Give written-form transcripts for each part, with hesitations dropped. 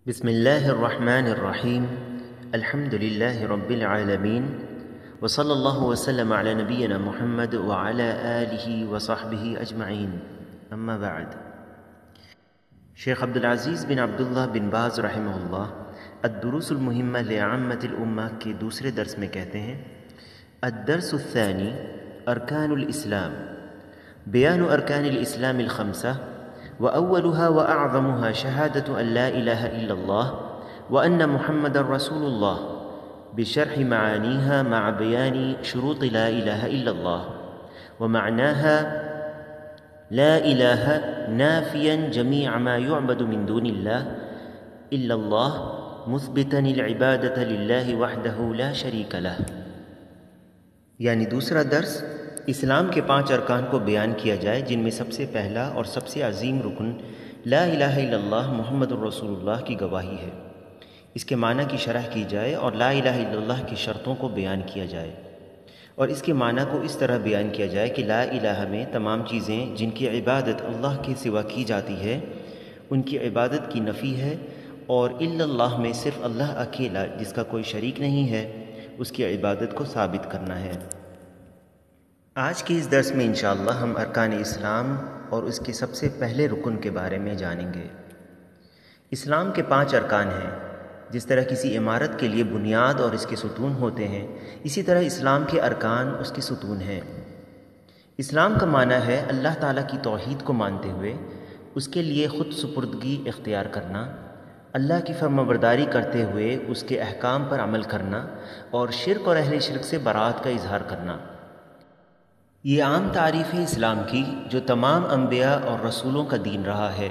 بسم اللہ الرحمن الرحیم الحمد للہ رب العالمین وصلی اللہ وسلم علی نبینا محمد وعلی آلہ وصحبہ اجمعین اما بعد۔ شیخ عبدالعزیز بن عبداللہ بن باز رحمہ اللہ الدروس المہمہ لعامۃ الامہ کے دوسرے درس میں کہتے ہیں: الدرس الثانی ارکان الاسلام، بیان ارکان الاسلام الخمسہ، وأولها وأعظمها شهادة أن لا إله إلا الله وأن محمد رسول الله بشرح معانيها مع بيان شروط لا إله إلا الله ومعناها لا إله نافيا جميع ما يعبد من دون الله إلا الله مثبتا العبادة لله وحده لا شريك له۔ یعنی دوسرا درس اسلام کے 5 ارکان کو بیان کیا جائے، جن میں سب سے پہلا اور سب سے عظیم رکن لا الہ الا اللہ محمد الرسول اللہ کی گواہی ہے۔ اس کے معنی کی شرح کی جائے اور لا الہ الا اللہ کی شرطوں کو بیان کیا جائے، اور اس کے معنی کو اس طرح بیان کیا جائے کہ لا الہ میں تمام چیزیں جن کی عبادت اللہ کے سوا کی جاتی ہے ان کی عبادت کی نفی ہے، اور الا اللہ میں صرف اللہ اکیلا جس کا کوئی شریک نہیں ہے اس کی عبادت کو ثابت کرنا ہے۔ آج کے اس درس میں انشاءاللہ ہم ارکان اسلام اور اس کے سب سے پہلے رکن کے بارے میں جانیں گے۔ اسلام کے 5 ارکان ہیں۔ جس طرح کسی عمارت کے لیے بنیاد اور اس کے ستون ہوتے ہیں، اسی طرح اسلام کے ارکان اس کے ستون ہیں۔ اسلام کا معنی ہے اللہ تعالیٰ کی توحید کو مانتے ہوئے اس کے لیے خود سپردگی اختیار کرنا، اللہ کی فرمانبرداری کرتے ہوئے اس کے احکام پر عمل کرنا، اور شرک اور اہل شرک سے برات کا اظہار کرنا۔ یہ عام تعریف ہے اسلام کی جو تمام انبیاء اور رسولوں کا دین رہا ہے،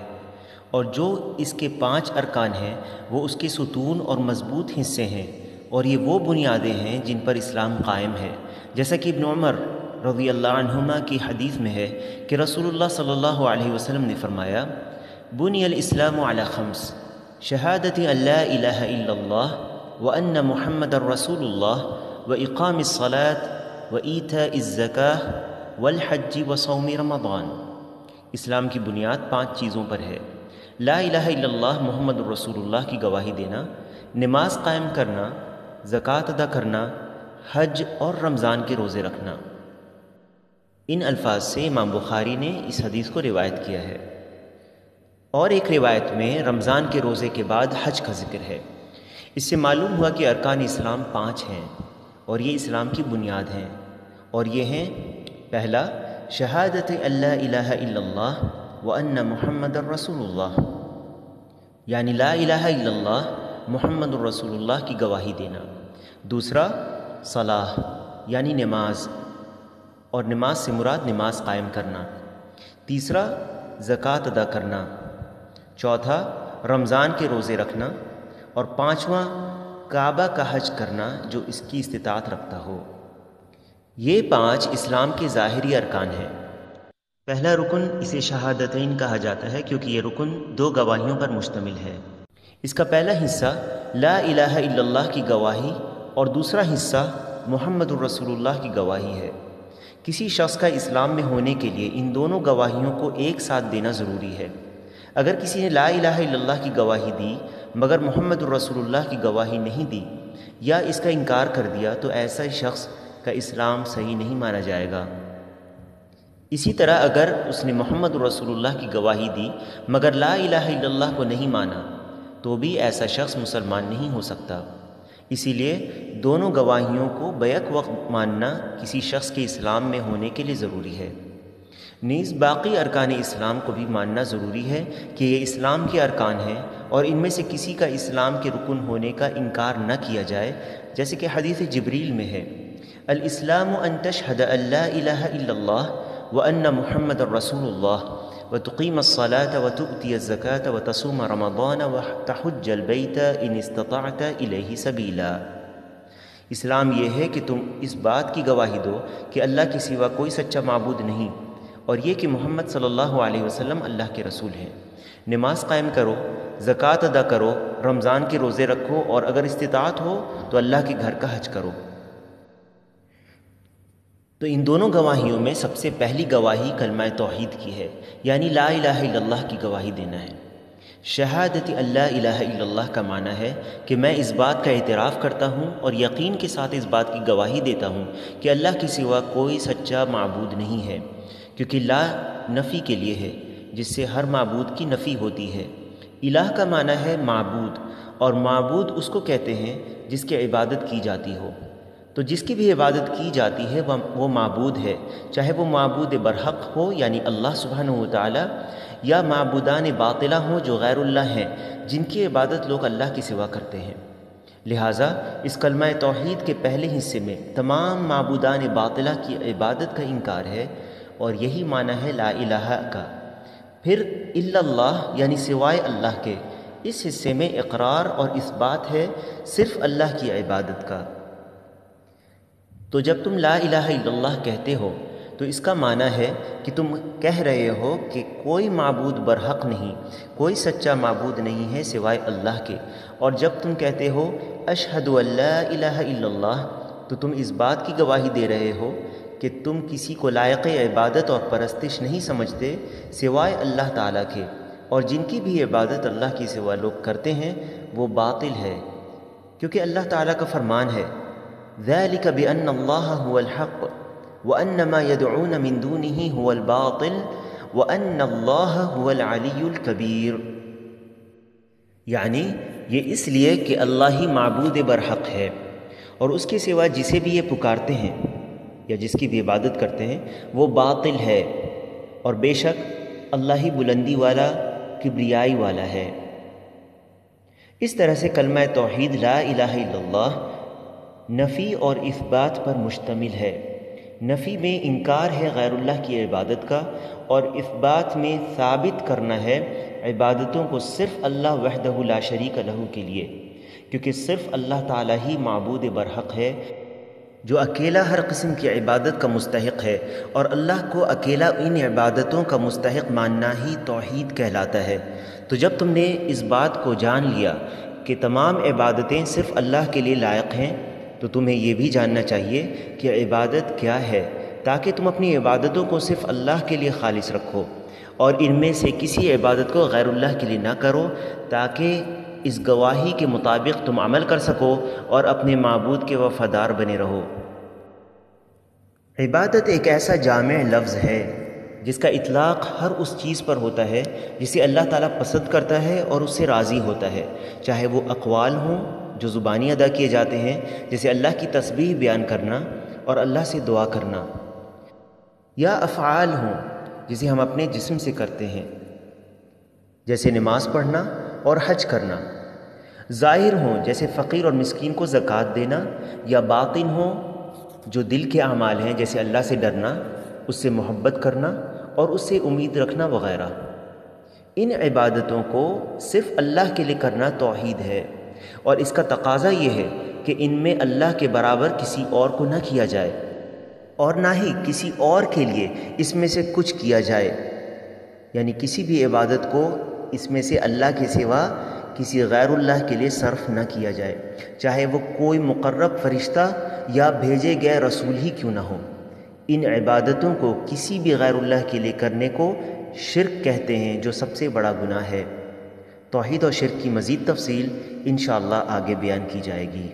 اور جو اس کے 5 ارکان ہیں وہ اس کے ستون اور مضبوط حصے ہیں، اور یہ وہ بنیادیں ہیں جن پر اسلام قائم ہے، جیسا کہ ابن عمر رضی اللہ عنہما کی حدیث میں ہے کہ رسول اللہ صلی اللہ علیہ وسلم نے فرمایا: بنی الاسلام علی 5 شہادت ان لا الہ الا اللہ وان محمد رسول اللہ واقام الصلاۃ وایتاء الزکاۃ والحج وصوم رمضان۔ اسلام کی بنیاد 5 چیزوں پر ہے: لا الہ الا اللہ محمد رسول اللہ کی گواہی دینا، نماز قائم کرنا، زکوٰۃ ادا کرنا، حج اور رمضان کے روزے رکھنا۔ ان الفاظ سے امام بخاری نے اس حدیث کو روایت کیا ہے، اور ایک روایت میں رمضان کے روزے کے بعد حج کا ذکر ہے۔ اس سے معلوم ہوا کہ ارکان اسلام 5 ہیں، اور یہ اسلام کی بنیاد ہیں، اور یہ ہیں: پہلا، شہادت ان لا الہ الا اللہ وان محمد رسول اللہ، یعنی لا الہ الا اللہ محمد رسول اللہ کی گواہی دینا۔ دوسرا، صلاح یعنی نماز، اور نماز سے مراد نماز قائم کرنا۔ تیسرا، زکوٰۃ ادا کرنا۔ چوتھا، رمضان کے روزے رکھنا، اور 5واں، کعبہ کا حج کرنا جو اس کی استطاعت رکھتا ہو۔ یہ 5 اسلام کے ظاہری ارکان ہیں۔ پہلا رکن اسے شہادتین کہا جاتا ہے کیونکہ یہ رکن 2 گواہیوں پر مشتمل ہے۔ اس کا پہلا حصہ لا الہ الا اللہ کی گواہی اور دوسرا حصہ محمد الرسول اللہ کی گواہی ہے۔ کسی شخص کا اسلام میں ہونے کے لیے ان دونوں گواہیوں کو ایک ساتھ دینا ضروری ہے۔ اگر کسی نے لا الہ الا اللہ کی گواہی دی مگر محمد الرسول اللہ کی گواہی نہیں دی یا اس کا انکار کر دیا تو ایسا شخص کا اسلام صحیح نہیں مانا جائے گا۔ اسی طرح اگر اس نے محمد رسول اللہ کی گواہی دی مگر لا الہ الا اللہ کو نہیں مانا تو بھی ایسا شخص مسلمان نہیں ہو سکتا۔ اسی لیے دونوں گواہیوں کو بیک وقت ماننا کسی شخص کے اسلام میں ہونے کے لیے ضروری ہے۔ نیز باقی ارکان اسلام کو بھی ماننا ضروری ہے کہ یہ اسلام کے ارکان ہیں، اور ان میں سے کسی کا اسلام کے رکن ہونے کا انکار نہ کیا جائے، جیسے کہ حدیث جبریل میں ہے: الاسلام ان تشہد ان لا الہ الا اللہ وان محمد رسول اللہ وتقیم الصلاة وتؤتی الزکاة وتصوم رمضان وتحج البیت ان استطعت الیہ سبیلا۔ اسلام یہ ہے کہ تم اس بات کی گواہی دو کہ اللہ کے سوا کوئی سچا معبود نہیں، اور یہ کہ محمد صلی اللہ علیہ وسلم اللہ کے رسول ہیں، نماز قائم کرو، زکوٰۃ ادا کرو، رمضان کے روزے رکھو، اور اگر استطاعت ہو تو اللہ کے گھر کا حج کرو۔ تو ان دونوں گواہیوں میں سب سے پہلی گواہی کلمہ توحید کی ہے، یعنی لا الہ الا اللہ کی گواہی دینا ہے۔ شہادت اللہ الہ الا اللہ کا معنی ہے کہ میں اس بات کا اعتراف کرتا ہوں اور یقین کے ساتھ اس بات کی گواہی دیتا ہوں کہ اللہ کے سوا کوئی سچا معبود نہیں ہے، کیونکہ لا نفی کے لیے ہے جس سے ہر معبود کی نفی ہوتی ہے۔ الہ کا معنی ہے معبود، اور معبود اس کو کہتے ہیں جس کی عبادت کی جاتی ہو۔ تو جس کی بھی عبادت کی جاتی ہے وہ معبود ہے، چاہے وہ معبود برحق ہو یعنی اللہ سبحانہ وتعالی، یا معبودان باطلہ ہوں جو غیر اللہ ہیں جن کی عبادت لوگ اللہ کے سوا کرتے ہیں۔ لہٰذا اس کلمہ توحید کے پہلے حصے میں تمام معبودان باطلہ کی عبادت کا انکار ہے، اور یہی معنی ہے لا الہ کا۔ پھر الا اللہ یعنی سوائے اللہ کے، اس حصے میں اقرار اور اثبات ہے صرف اللہ کی عبادت کا۔ تو جب تم لا الہ الا اللہ کہتے ہو تو اس کا معنی ہے کہ تم کہہ رہے ہو کہ کوئی معبود برحق نہیں، کوئی سچا معبود نہیں ہے سوائے اللہ کے، اور جب تم کہتے ہو اشہد ان لا الہ الا اللہ تو تم اس بات کی گواہی دے رہے ہو کہ تم کسی کو لائق عبادت اور پرستش نہیں سمجھتے سوائے اللہ تعالیٰ کے، اور جن کی بھی عبادت اللہ کے سوا لوگ کرتے ہیں وہ باطل ہے، کیونکہ اللہ تعالیٰ کا فرمان ہے ذَلِكَ بِأَنَّ اللَّهَ هُوَ الْحَقُّ وَأَنَّ مَا يَدْعُونَ مِن دُونِهِ هُوَ الْبَاطِلُ وَأَنَّ اللَّهَ هُوَ الْعَلِيُّ الْكَبِيرُ، یعنی یہ اس لیے کہ اللہ ہی معبود برحق ہے، اور اس کے سوا جسے بھی یہ پکارتے ہیں یا جس کی بھی عبادت کرتے ہیں وہ باطل ہے، اور بے شک اللہ ہی بلندی والا کبریائی والا ہے۔ اس طرح سے کلمہ توحید لا الہ الا اللہ نفی اور اثبات پر مشتمل ہے۔ نفی میں انکار ہے غیر اللہ کی عبادت کا، اور اثبات میں ثابت کرنا ہے عبادتوں کو صرف اللہ وحدہ لا شریک لہ کے لیے، کیونکہ صرف اللہ تعالیٰ ہی معبود برحق ہے جو اکیلا ہر قسم کی عبادت کا مستحق ہے، اور اللہ کو اکیلا ان عبادتوں کا مستحق ماننا ہی توحید کہلاتا ہے۔ تو جب تم نے اس بات کو جان لیا کہ تمام عبادتیں صرف اللہ کے لیے لائق ہیں، تو تمہیں یہ بھی جاننا چاہیے کہ عبادت کیا ہے، تاکہ تم اپنی عبادتوں کو صرف اللہ کے لیے خالص رکھو، اور ان میں سے کسی عبادت کو غیر اللہ کے لیے نہ کرو، تاکہ اس گواہی کے مطابق تم عمل کر سکو اور اپنے معبود کے وفادار بنے رہو۔ عبادت ایک ایسا جامع لفظ ہے جس کا اطلاق ہر اس چیز پر ہوتا ہے جسے اللہ تعالیٰ پسند کرتا ہے اور اس سے راضی ہوتا ہے، چاہے وہ اقوال ہوں جو زبانی ادا کیے جاتے ہیں جیسے اللہ کی تسبیح بیان کرنا اور اللہ سے دعا کرنا، یا افعال ہوں جسے ہم اپنے جسم سے کرتے ہیں جیسے نماز پڑھنا اور حج کرنا، ظاہر ہوں جیسے فقیر اور مسکین کو زکوٰۃ دینا، یا باطن ہوں جو دل کے اعمال ہیں جیسے اللہ سے ڈرنا، اس سے محبت کرنا اور اس سے امید رکھنا وغیرہ۔ ان عبادتوں کو صرف اللہ کے لیے کرنا توحید ہے، اور اس کا تقاضا یہ ہے کہ ان میں اللہ کے برابر کسی اور کو نہ کیا جائے، اور نہ ہی کسی اور کے لیے اس میں سے کچھ کیا جائے، یعنی کسی بھی عبادت کو اس میں سے اللہ کے سوا کسی غیر اللہ کے لیے صرف نہ کیا جائے، چاہے وہ کوئی مقرب فرشتہ یا بھیجے گئے رسول ہی کیوں نہ ہو۔ ان عبادتوں کو کسی بھی غیر اللہ کے لیے کرنے کو شرک کہتے ہیں، جو سب سے بڑا گناہ ہے۔ توحید اور شرک کی مزید تفصیل انشاءاللہ آگے بیان کی جائے گی۔